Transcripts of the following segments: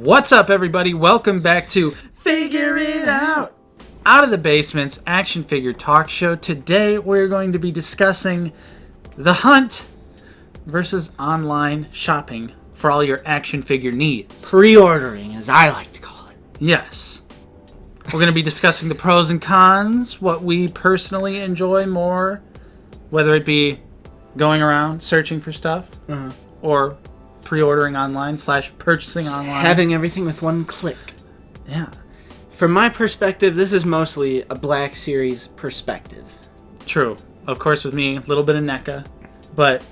What's up, everybody? Welcome back to Figure It Out of the Basement's action figure talk show. Today, we're going to be discussing the hunt versus online shopping for all your action figure needs. Pre-ordering, as I like to call it. Yes. We're going to be discussing the pros and cons, what we personally enjoy more, whether it be going around searching for stuff or pre-ordering online / purchasing online. Having everything with one click. Yeah. From my perspective, this is mostly a Black Series perspective. True. Of course, with me, a little bit of NECA. But,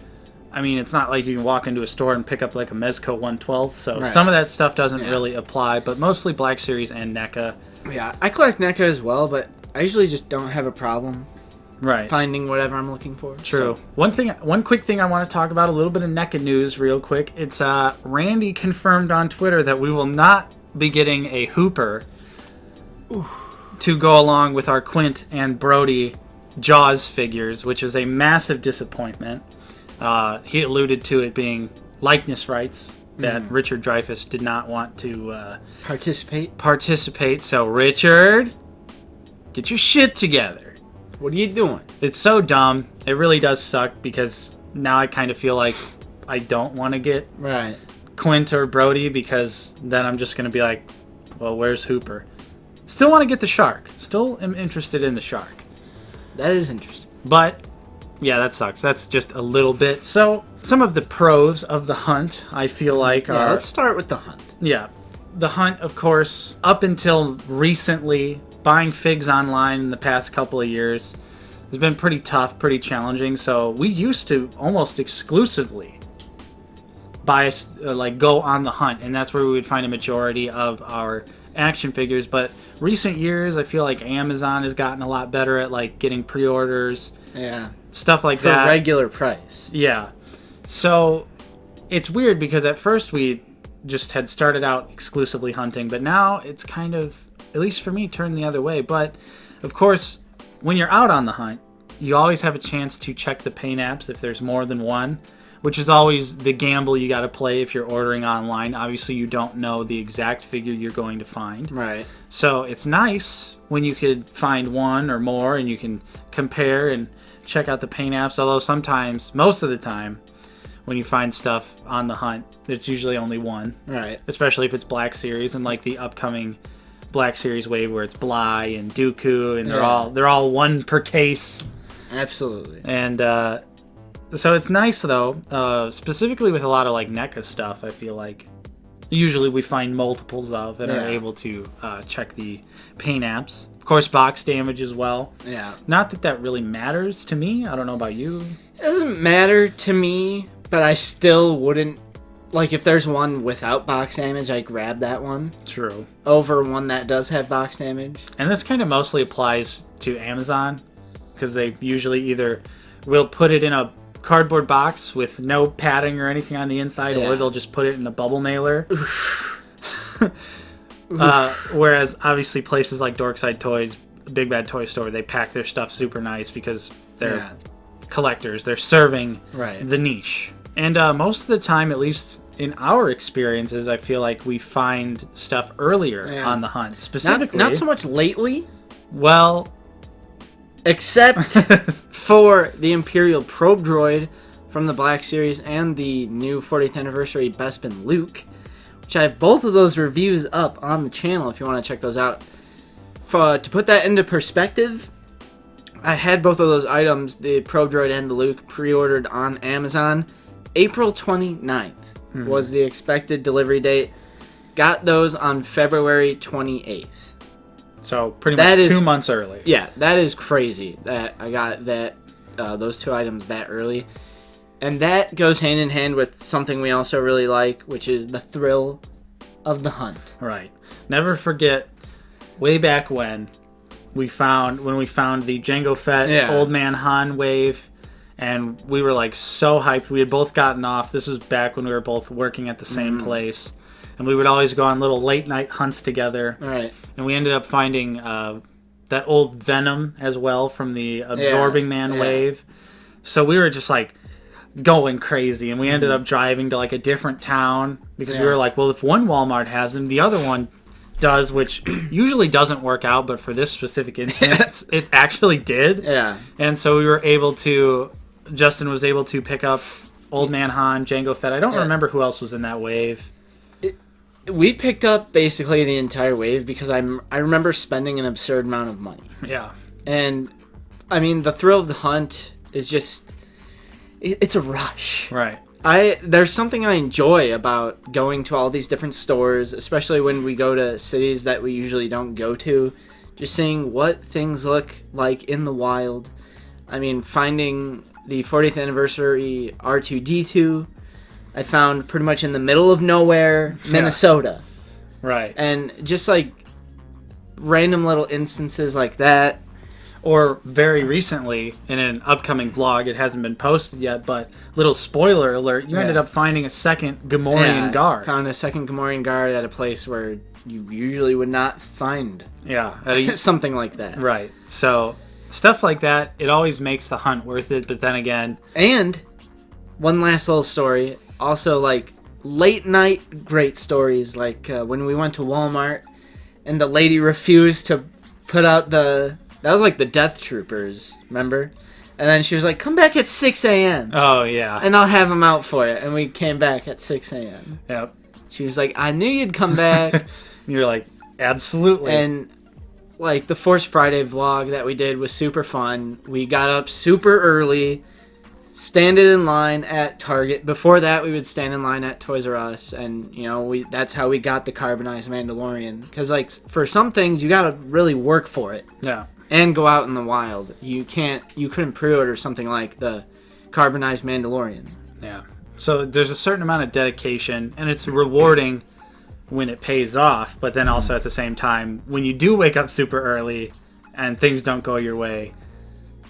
I mean, it's not like you can walk into a store and pick up like a Mezco 112. So some of that stuff doesn't really apply. But mostly Black Series and NECA. Yeah, I collect NECA as well, but I usually just don't have a problem finding whatever I'm looking for. True. So. One quick thing I want to talk about, a little bit of NECA news real quick. It's Randy confirmed on Twitter that we will not be getting a Hooper to go along with our Quint and Brody Jaws figures, which is a massive disappointment. He alluded to it being likeness rights that Richard Dreyfuss did not want to participate. So, Richard, get your shit together. What are you doing? It's so dumb. It really does suck because now I kind of feel like I don't want to get Quint or Brody because then I'm just going to be like, well, where's Hooper? Still want to get the Shark. Still am interested in the Shark. That is interesting. But, yeah, that sucks. That's just a little bit. So, some of the pros of the hunt, I feel like, are... let's start with the hunt. Yeah. The hunt, of course, up until recently... Buying figs online in the past couple of years has been pretty tough, pretty challenging. So we used to almost exclusively buy, go on the hunt, and that's where we would find a majority of our action figures. But recent years, I feel like Amazon has gotten a lot better at getting pre-orders, stuff like that for regular price. Yeah. So it's weird because at first we just had started out exclusively hunting, but now it's kind of, at least for me, turned the other way. But, of course, when you're out on the hunt, you always have a chance to check the paint apps if there's more than one, which is always the gamble you got to play if you're ordering online. Obviously, you don't know the exact figure you're going to find. Right. So it's nice when you could find one or more and you can compare and check out the paint apps, although sometimes, most of the time, when you find stuff on the hunt, it's usually only one. Right. Especially if it's Black Series and the upcoming Black Series wave where it's Bly and Dooku and they're all one per case. Absolutely. And so it's nice though, specifically with a lot of NECA stuff. I feel like usually we find multiples of and are able to check the paint apps. Of course, box damage as well. Yeah. Not that really matters to me. I don't know about you. It doesn't matter to me, but I still wouldn't. If there's one without box damage, I grab that one. True. Over one that does have box damage. And this kind of mostly applies to Amazon, because they usually either will put it in a cardboard box with no padding or anything on the inside, or they'll just put it in a bubble mailer. Whereas, obviously, places like Dorkside Toys, Big Bad Toy Store, they pack their stuff super nice because they're collectors. They're serving the niche. And most of the time, at least in our experiences, I feel like we find stuff earlier on the hunt. Specifically, not so much lately. Well, except for the Imperial Probe Droid from the Black Series and the new 40th anniversary Bespin Luke, which I have both of those reviews up on the channel if you want to check those out. To put that into perspective, I had both of those items, the Probe Droid and the Luke, pre-ordered on Amazon. April 29th was the expected delivery date. Got those on February 28th. So pretty much 2 months early. Yeah, that is crazy that I got those two items that early. And that goes hand in hand with something we also really like, which is the thrill of the hunt. Right. Never forget way back when we found the Jango Fett Old Man Han wave. And we were so hyped. We had both gotten off. This was back when we were both working at the same place. And we would always go on little late night hunts together. Right. And we ended up finding that old Venom as well from the Absorbing Man wave. So we were just going crazy, and we ended up driving to like a different town because we were like, well, if one Walmart has them, the other one does, which usually doesn't work out, but for this specific instance, it actually did. Yeah. And so we were able to, Justin was able to pick up Old Man Han, Django Fett. I don't remember who else was in that wave. We picked up basically the entire wave because I remember spending an absurd amount of money. Yeah. And, I mean, the thrill of the hunt is just, it's a rush. Right. There's something I enjoy about going to all these different stores, especially when we go to cities that we usually don't go to. Just seeing what things look like in the wild. I mean, finding the 40th anniversary R2-D2, I found pretty much in the middle of nowhere, Minnesota. Right. And just like random little instances like that. Or very recently, in an upcoming vlog, it hasn't been posted yet, but little spoiler alert, you ended up finding a second Gamorrean guard. Found a second Gamorrean guard at a place where you usually would not find something like that. Right. So, stuff like that, it always makes the hunt worth it, but then again... And, one last little story, also like late night great stories, like when we went to Walmart and the lady refused to put out the... That was like the Death Troopers, remember? And then she was like, come back at 6 a.m. Oh, yeah. And I'll have them out for you. And we came back at 6 a.m. Yep. She was like, I knew you'd come back. You're like, absolutely. And, like, the Force Friday vlog that we did was super fun. We got up super early, standing in line at Target. Before that, we would stand in line at Toys R Us. And, you know, that's how we got the carbonized Mandalorian. Because, like, for some things, you got to really work for it. Yeah. And go out in the wild. You couldn't pre-order something like the carbonized Mandalorian. Yeah. So there's a certain amount of dedication, and it's rewarding when it pays off, but then also at the same time, when you do wake up super early and things don't go your way,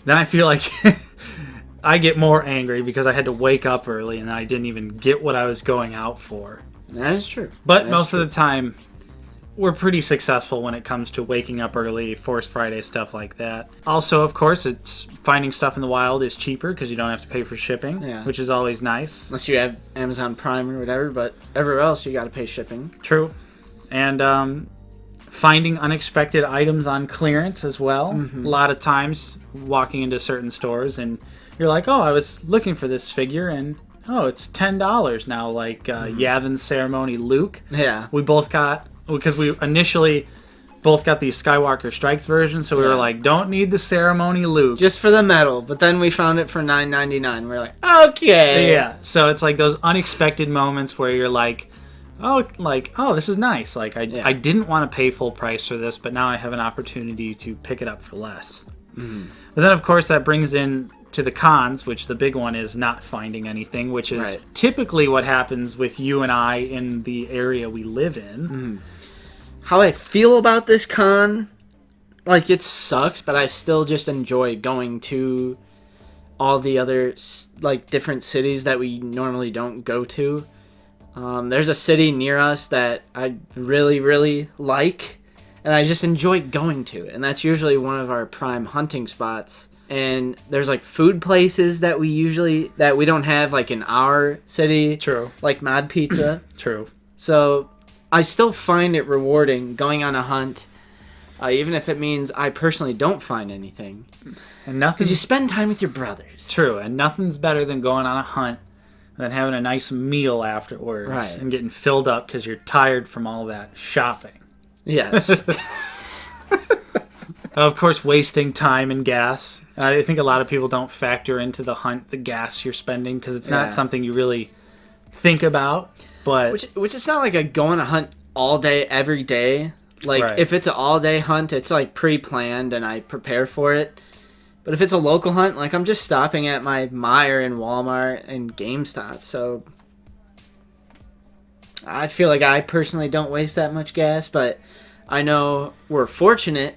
then I feel like I get more angry because I had to wake up early and I didn't even get what I was going out for. That is true. But most of the time, we're pretty successful when it comes to waking up early, Force Friday, stuff like that. Also, of course, it's finding stuff in the wild is cheaper because you don't have to pay for shipping, which is always nice. Unless you have Amazon Prime or whatever, but everywhere else you got to pay shipping. True. And finding unexpected items on clearance as well. Mm-hmm. A lot of times walking into certain stores and you're like, oh, I was looking for this figure and oh, it's $10 now, like Yavin Ceremony Luke. Yeah. We both got... Because we initially both got the Skywalker Strikes version, so we were like, don't need the Ceremony Luke. Just for the metal, but then we found it for $9.99. We're like, okay. Yeah, so it's like those unexpected moments where you're like, oh, this is nice. Like, I didn't want to pay full price for this, but now I have an opportunity to pick it up for less. Mm-hmm. But then, of course, that brings in to the cons, which the big one is not finding anything, which is typically what happens with you and I in the area we live in. Mm-hmm. How I feel about this con, like, it sucks, but I still just enjoy going to all the other, like, different cities that we normally don't go to. There's a city near us that I really, really like, and I just enjoy going to it, and that's usually one of our prime hunting spots. And there's, like, food places that we don't have, like, in our city. True. Like Mod Pizza. True. So I still find it rewarding going on a hunt, even if it means I personally don't find anything. And nothing. Because you spend time with your brothers. True, and nothing's better than going on a hunt than having a nice meal afterwards and getting filled up because you're tired from all that shopping. Yes. Of course, wasting time and gas. I think a lot of people don't factor into the hunt the gas you're spending because it's not something you really think about. But which it's not like a go on a hunt all day, every day. Like, if it's an all-day hunt, it's, like, pre-planned and I prepare for it. But if it's a local hunt, like, I'm just stopping at my Meijer and Walmart and GameStop. So I feel like I personally don't waste that much gas, but I know we're fortunate,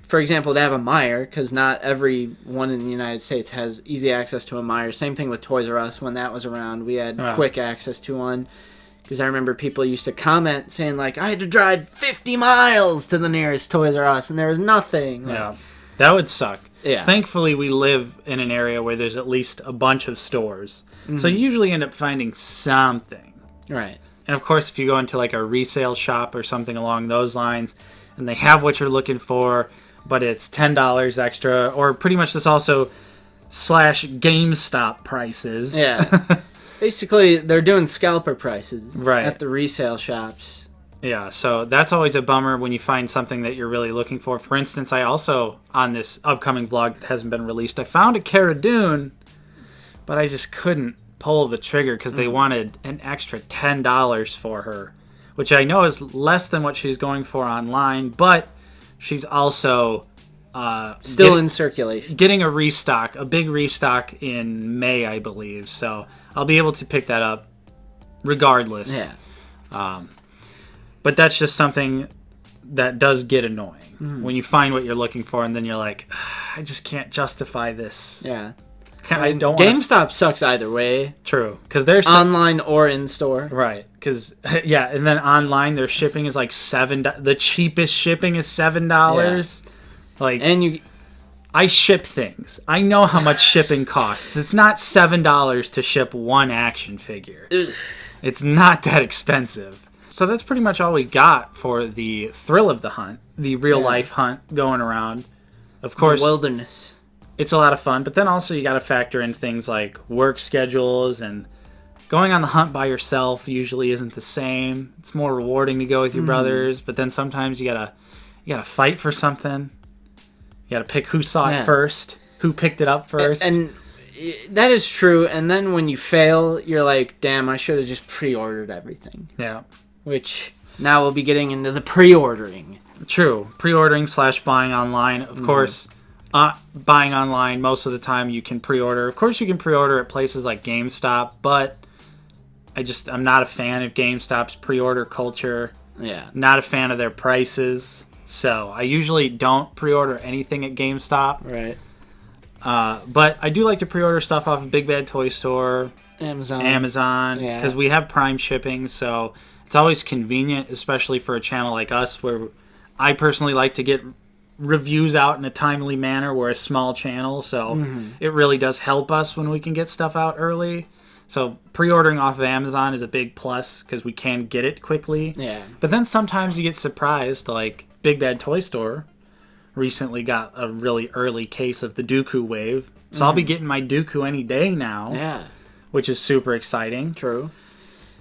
for example, to have a Meijer, because not everyone in the United States has easy access to a Meijer. Same thing with Toys R Us. When that was around, we had quick access to one. Because I remember people used to comment saying, like, I had to drive 50 miles to the nearest Toys R Us, and there was nothing. Yeah, that would suck. Yeah. Thankfully, we live in an area where there's at least a bunch of stores. So you usually end up finding something. Right. And of course, if you go into like a resale shop or something along those lines, and they have what you're looking for, but it's $10 extra, or pretty much this also / GameStop prices. Yeah. Basically, they're doing scalper prices Right. at the resale shops. Yeah, so that's always a bummer when you find something that you're really looking for. For instance, I also, on this upcoming vlog that hasn't been released, I found a Cara Dune, but I just couldn't pull the trigger because they wanted an extra $10 for her, which I know is less than what she's going for online, but she's also Still in circulation. getting a restock, a big restock in May, I believe. So I'll be able to pick that up regardless. Yeah. But that's just something that does get annoying when you find what you're looking for, and then you're like, I just can't justify this. Yeah. I don't wanna... GameStop sucks either way. True, because they're online or in store. Right, because yeah, and then online their shipping is like $7. The cheapest shipping is $7. Yeah. Like, and I ship things. I know how much shipping costs. It's not $7 to ship one action figure. Ugh. It's not that expensive. So that's pretty much all we got for the thrill of the hunt, the real life hunt going around. Of course, the wilderness. It's a lot of fun, but then also you got to factor in things like work schedules, and going on the hunt by yourself usually isn't the same. It's more rewarding to go with your brothers, but then sometimes you gotta fight for something. You gotta pick who saw it first, who picked it up first. And that is true. And then when you fail, you're like, damn, I should have just pre-ordered everything. Yeah. Which now we'll be getting into the pre-ordering. True. Pre-ordering / buying online. Of course, buying online, most of the time you can pre-order. Of course, you can pre-order at places like GameStop, but I'm not a fan of GameStop's pre-order culture. Yeah. Not a fan of their prices. So I usually don't pre-order anything at GameStop. Right. But I do like to pre-order stuff off of Big Bad Toy Store, Amazon. because we have Prime shipping, so it's always convenient, especially for a channel like us, where I personally like to get reviews out in a timely manner. We're a small channel, so it really does help us when we can get stuff out early. So pre-ordering off of Amazon is a big plus because we can get it quickly. Yeah. But then sometimes you get surprised, like Big Bad Toy Store recently got a really early case of the Dooku wave. So I'll be getting my Dooku any day now. Yeah. Which is super exciting. True.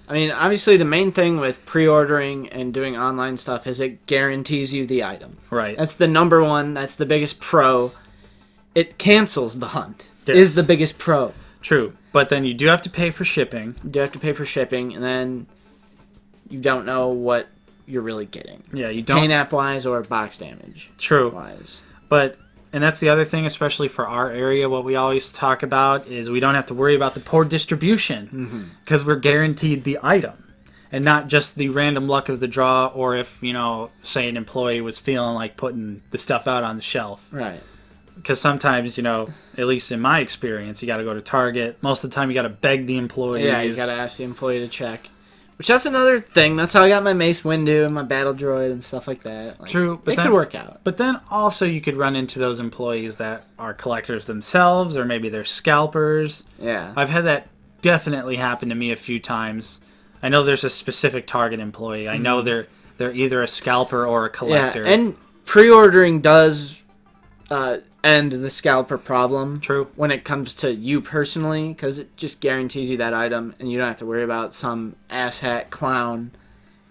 I mean, obviously the main thing with pre-ordering and doing online stuff is it guarantees you the item. Right. That's the number one. That's the biggest pro. It cancels the hunt. Yes. Is the biggest pro. True. But then you do have to pay for shipping. You do have to pay for shipping, and then you don't know what you're really getting. Yeah, you don't. Paint app wise or box damage. True. Wise. And that's the other thing, especially for our area, what we always talk about is we don't have to worry about the poor distribution because we're guaranteed the item and not just the random luck of the draw, or if, say an employee was feeling like putting the stuff out on the shelf. Right. Because sometimes, at least in my experience, you got to go to Target. Most of the time, you got to beg the employees. Yeah, you got to ask the employee to check. Which, that's another thing. That's how I got my Mace Windu and my Battle Droid and stuff like that. Like, True. But it could work out. But then also you could run into those employees that are collectors themselves, or maybe they're scalpers. Yeah. I've had that definitely happen to me a few times. I know there's a specific Target employee. I know they're either a scalper or a collector. Yeah, and pre-ordering does end the scalper problem. True. When it comes to you personally, because it just guarantees you that item, and you don't have to worry about some asshat clown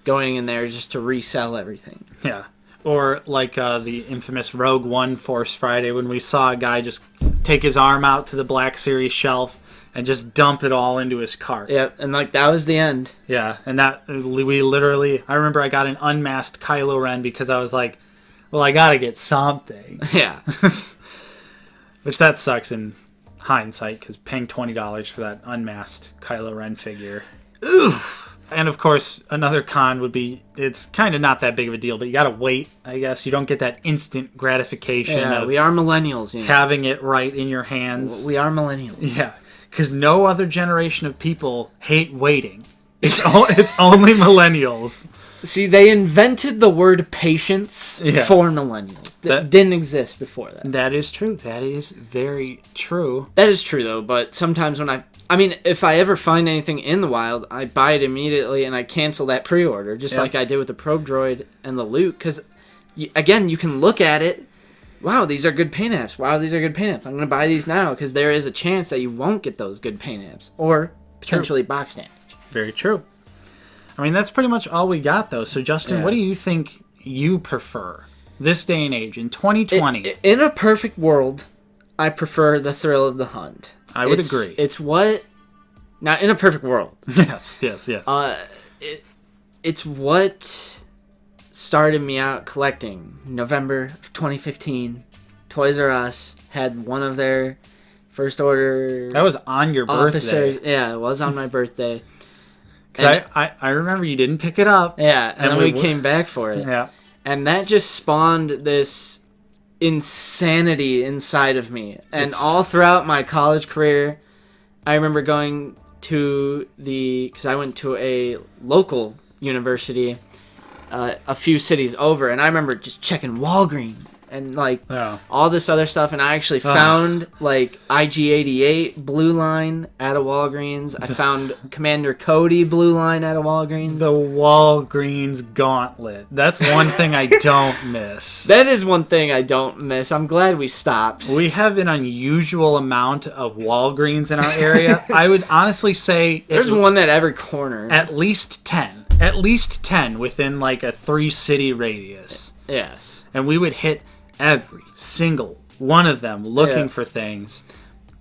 going in there just to resell everything. Yeah. Or like the infamous Rogue One Force Friday, when we saw a guy just take his arm out to the Black Series shelf and just dump it all into his cart. Yep, and that was the end. Yeah, and I remember I got an unmasked Kylo Ren because I was like, well, I gotta get something. Yeah. Which that sucks in hindsight, because paying $20 for that unmasked Kylo Ren figure. Oof. And of course, another con would be, it's kind of not that big of a deal, but you gotta wait, I guess. You don't get that instant gratification of we are millennials. having it right in your hands. We are millennials. Yeah, because no other generation of people hate waiting. It's only millennials. See, they invented the word patience for millennials. That didn't exist before that. That is true. That is very true. That is true, though. But sometimes when I mean, if I ever find anything in the wild, I buy it immediately and I cancel that pre-order, just like I did with the Probe Droid and the Luke. Because, again, you can look at it. Wow, these are good paint apps. Wow, these are good paint apps. I'm going to buy these now because there is a chance that you won't get those good paint apps. Or potentially box damage. Very true. I mean, that's pretty much all we got, though. So, Justin, what do you think you prefer this day and age in 2020? In a perfect world, I prefer the thrill of the hunt. I would agree. It's what... Now, in a perfect world. Yes. It's what started me out collecting. November of 2015, Toys R Us had one of their first order... That was on your birthday. Yeah, it was on my birthday. Because I remember you didn't pick it up. Yeah, and then we came back for it. Yeah. And that just spawned this insanity inside of me. And all throughout my college career, I remember going to because I went to a local university a few cities over, and I remember just checking Walgreens and all this other stuff, and I actually found IG-88 Blue Line at a Walgreens. I found Commander Cody Blue Line at a Walgreens. The Walgreens gauntlet. That's one thing I don't miss. That is one thing I don't miss. I'm glad we stopped. We have an unusual amount of Walgreens in our area. I would honestly say... There's one at every corner. At least 10. At least 10 within a 3-city radius. Yes. And we would hit every single one of them looking for things.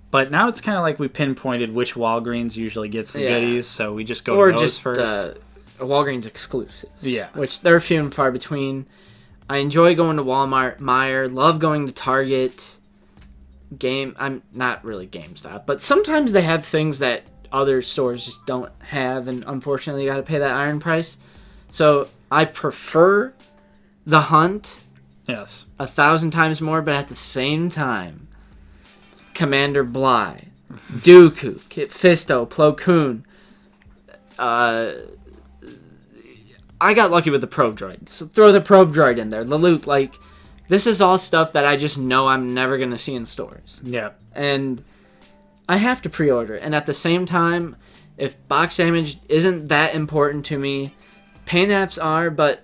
But now it's kind of like we pinpointed which Walgreens usually gets the goodies, so we just go to those first. A Walgreens exclusives. Yeah. Which they're few and far between. I enjoy going to Walmart, Meijer, love going to Target. I'm not really GameStop, but sometimes they have things that other stores just don't have, and unfortunately you got to pay that iron price. So I prefer the hunt. Yes. 1,000 times more, but at the same time, Commander Bly, Dooku, Kit Fisto, Plo Koon. I got lucky with the Probe Droid. So throw the Probe Droid in there. The Luke, this is all stuff that I just know I'm never going to see in stores. Yeah. And I have to pre-order. And at the same time, if box damage isn't that important to me, paint apps are, but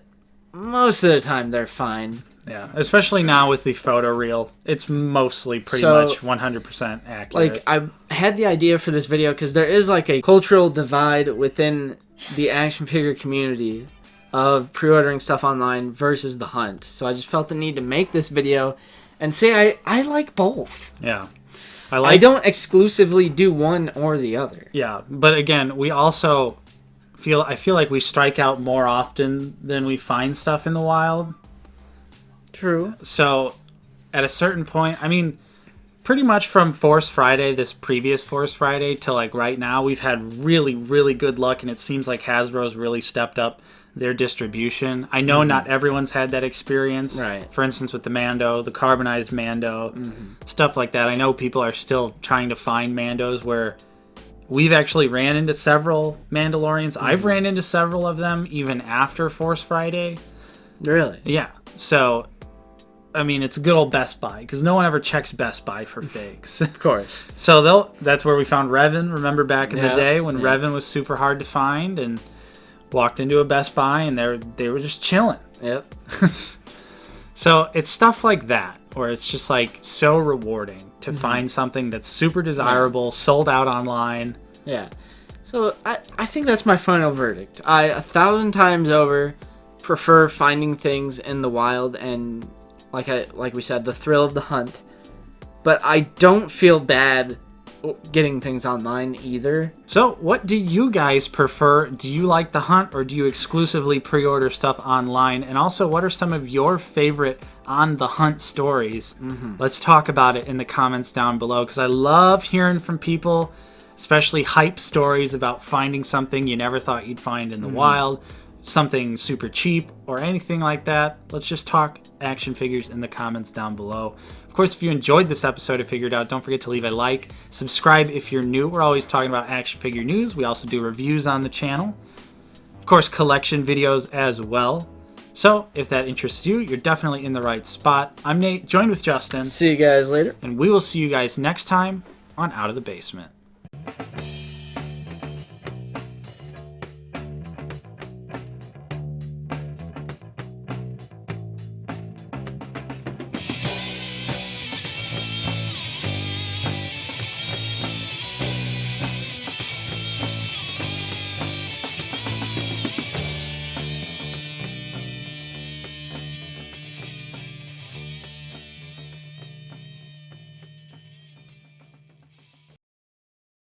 most of the time they're fine. Yeah, especially now with the photoreal. It's mostly pretty much 100% accurate. I had the idea for this video because there is a cultural divide within the action figure community of pre-ordering stuff online versus the hunt. So I just felt the need to make this video and say I like both. Yeah. I don't exclusively do one or the other. Yeah, but again, we also I feel like we strike out more often than we find stuff in the wild. True. So, at a certain point, I mean, pretty much from Force Friday, this previous Force Friday, to right now, we've had really, really good luck, and it seems like Hasbro's really stepped up their distribution. I know not everyone's had that experience. Right. For instance, with the Mando, the carbonized Mando, stuff like that. I know people are still trying to find Mandos where we've actually ran into several Mandalorians. I've ran into several of them even after Force Friday. Really? Yeah. So, I mean, it's good old Best Buy, because no one ever checks Best Buy for fakes. Of course. So that's where we found Revan. Remember back in the day when Revan was super hard to find, and walked into a Best Buy and they were just chilling. Yep. So it's stuff like that where it's just so rewarding to find something that's super desirable, sold out online. Yeah. So I think that's my final verdict. I 1,000 times over prefer finding things in the wild and like we said, the thrill of the hunt. But I don't feel bad getting things online either. So what do you guys prefer? Do you like the hunt, or do you exclusively pre-order stuff online? And also, what are some of your favorite on the hunt stories? Let's talk about it in the comments down below, because I love hearing from people, especially hype stories about finding something you never thought you'd find in the wild, something super cheap or anything like that. Let's just talk action figures in the comments down below. Of course, if you enjoyed this episode of Figured Out, don't forget to leave a like. Subscribe if you're new. We're always talking about action figure news. We also do reviews on the channel. Of course, collection videos as well. So, if that interests you, you're definitely in the right spot. I'm Nate, joined with Justin. See you guys later. And we will see you guys next time on Out of the Basement.